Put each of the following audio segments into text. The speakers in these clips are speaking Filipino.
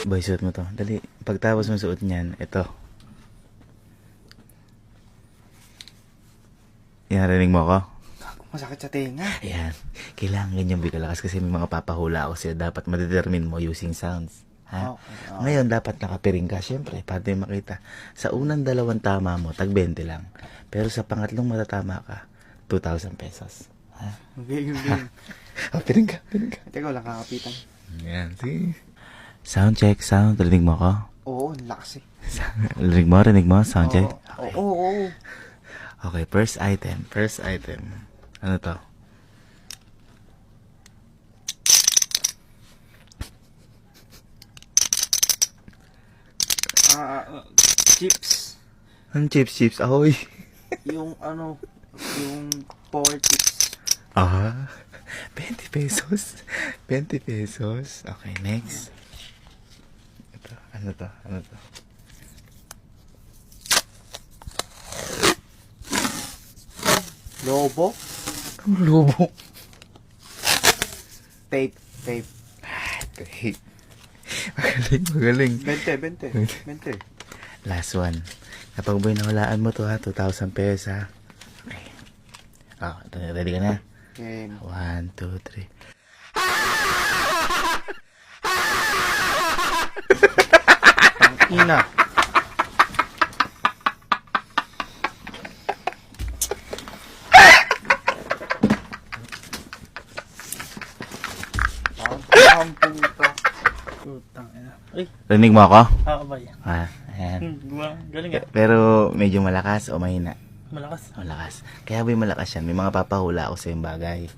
Boy, suot mo to. Dali. Pagtapos mo suot niyan, ito. Yan, narinig mo ako? Masakit sa tenga. Ayan. Kailangan ganyan bigalakas kasi may mga papahula ako sa'yo. Dapat madetermine mo using sounds. Ha? Okay. Ngayon, dapat nakapiring ka. Siyempre, para tayo makita. Sa unang 2 tama mo, tag 20 lang. Pero sa pangatlong matatama ka, 2,000 pesos. Ha? Okay, game. Piring ka, piring ka. Teka, wala kakapitan. Yan, sige. Sound check, sound. Rinig mo ako? Oo, ang lakas eh. Rinig mo? Sound check? Oo. Okay, first item. First item. Ano to? Chips. Ang chips. Ahoy. Yung power chips. 20 pesos. 20 pesos. Okay, next. Ito, ano to? Lobo. Ang lobo. Tape. Okay. Magaling. 20. Last one. Kapag boy nawalaan mo to ha, 2,000 pesos ha. Okay. Ready ka na? Okay. 1, 2, 3. Ina. Ang puta. Putang ina. Ay, Rinig mo ako? kakabay. Ayan. Galing ah. Pero medyo malakas o mahina? Malakas. Malakas. Kaya boy malakas yan. May mga papahula ako sa yung bagay.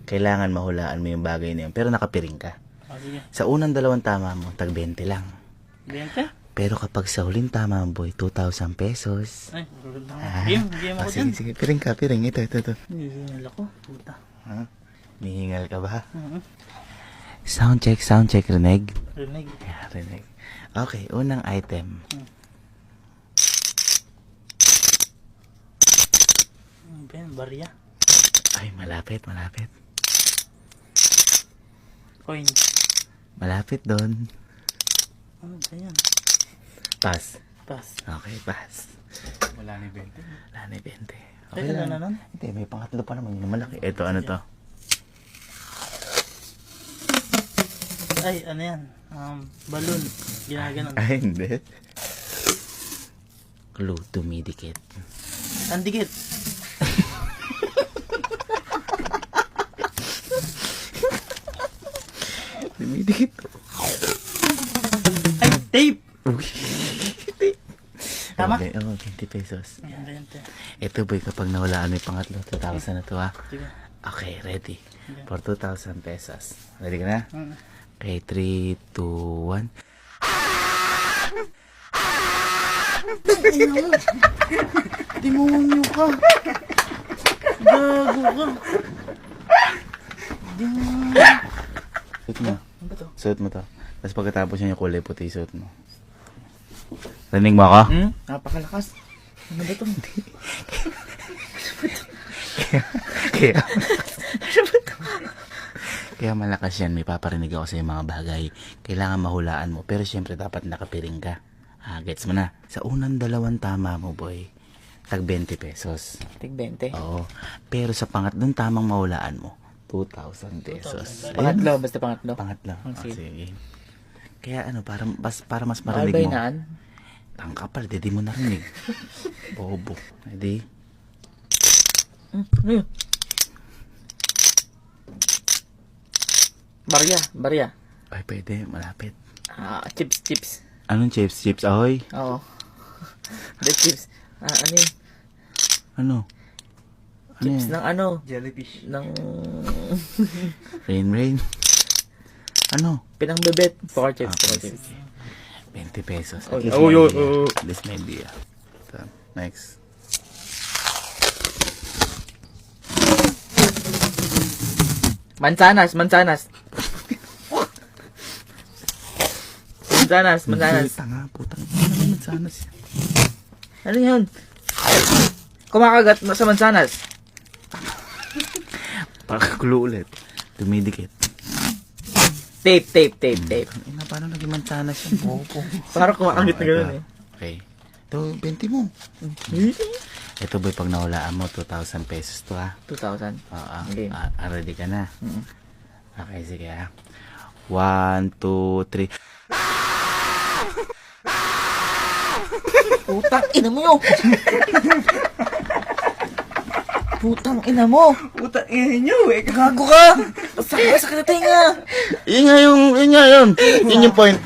Kailangan mahulaan mo yung bagay na yun. Pero nakapiring ka. Sige. Sa unang 2 tama mo, tag 20 lang. 20? Pero kapag sa huling tama mo, boy, 2,000 pesos. Ay, game ako dyan. Sige, piring ka, piring. Ito. Hindi ko. Puta. Nihingal ka ba? Sound check, rinig. Rinig. Yeah, rinig. Okay, unang item. Barya. Ay, malapit. Coin. Malapit doon. Ano ba yan? Pass. Pass. Okay, pass. Wala ni 20. Wala na 20. Ay, wala na nun? Hindi, may pangatlo pa naman. Yung malaki. Ito, ano to? Ay, ano yan? Balloon. Ginaganon. Ay, hindi. Clue, dumidikit. Ang dikit. Dumidikit. Ay, tape! Uy. Tama? Okay, 20 pesos. Ayan, 20. Ito boy, kapag nawalaan mo yung pangatlo, 2,000 na to ha. Sige. Okay, ready. For 2,000 pesos. Ready ka na? Mm. Okay, 3, 2, 1. Demonyo ka! Gago ka! Demonyo! Suot mo. Ano ba to? Suot mo to. Tapos pagkatapos yun yung kulay puti, suot mo. Rinig mo ako? Napakalakas. Ano ba to? Kaya, kaya malakas yan. May paparinig ako sa yung mga bagay. Kailangan mahulaan mo. Pero syempre dapat nakapiring ka. Gets mo na. Sa unang 2 tama mo, boy, tag 20 pesos. Tig 20. Oo. Pero sa pangatlong tamang mahulaan mo, 2,000 pesos. Pangatlo, basta pangatlo. Pangatlo. Sige. Sige. Kaya ano, para mas Mahal marinig ba mo. inaan? Tangkapal, di mo narinig. Bobo. Ready? Ano yun? Barya. Ay, pwede. Malapit. Chips. Anong chips? Chips ahoy? Oo. The chips. Ano yun? Ano? Chips yan? ng ano? Jellyfish. Ng Rain. Ano? pinangbebet. Poker chips. Okay, Poker chips. sige. 20 pesos. Oh, At least oh, may oh, idea. oh. At least may idea. So, next. Mansanas. Tanga, putang. Ano mansanas yan? Ano yun? Kumakagat sa mansanas. Pakagulo ulit. Dumidikit. Tape. Ina, paano naging mansanas yung bobo? Parang kumakangit na gano'n eh. Okay. Ito, 20 mo. Ito boy, pag nahulaan mo, 2,000 pesos to ha. 2,000. Oo. Okay. Ready ka na? Okay, sige ha. 1, 2, 3. Putang ina mo yun! Putang ina mo! Putang ina nyo eh. Gago ka! Sakit sa kinatinga! Yun nga yun. Yun yung point.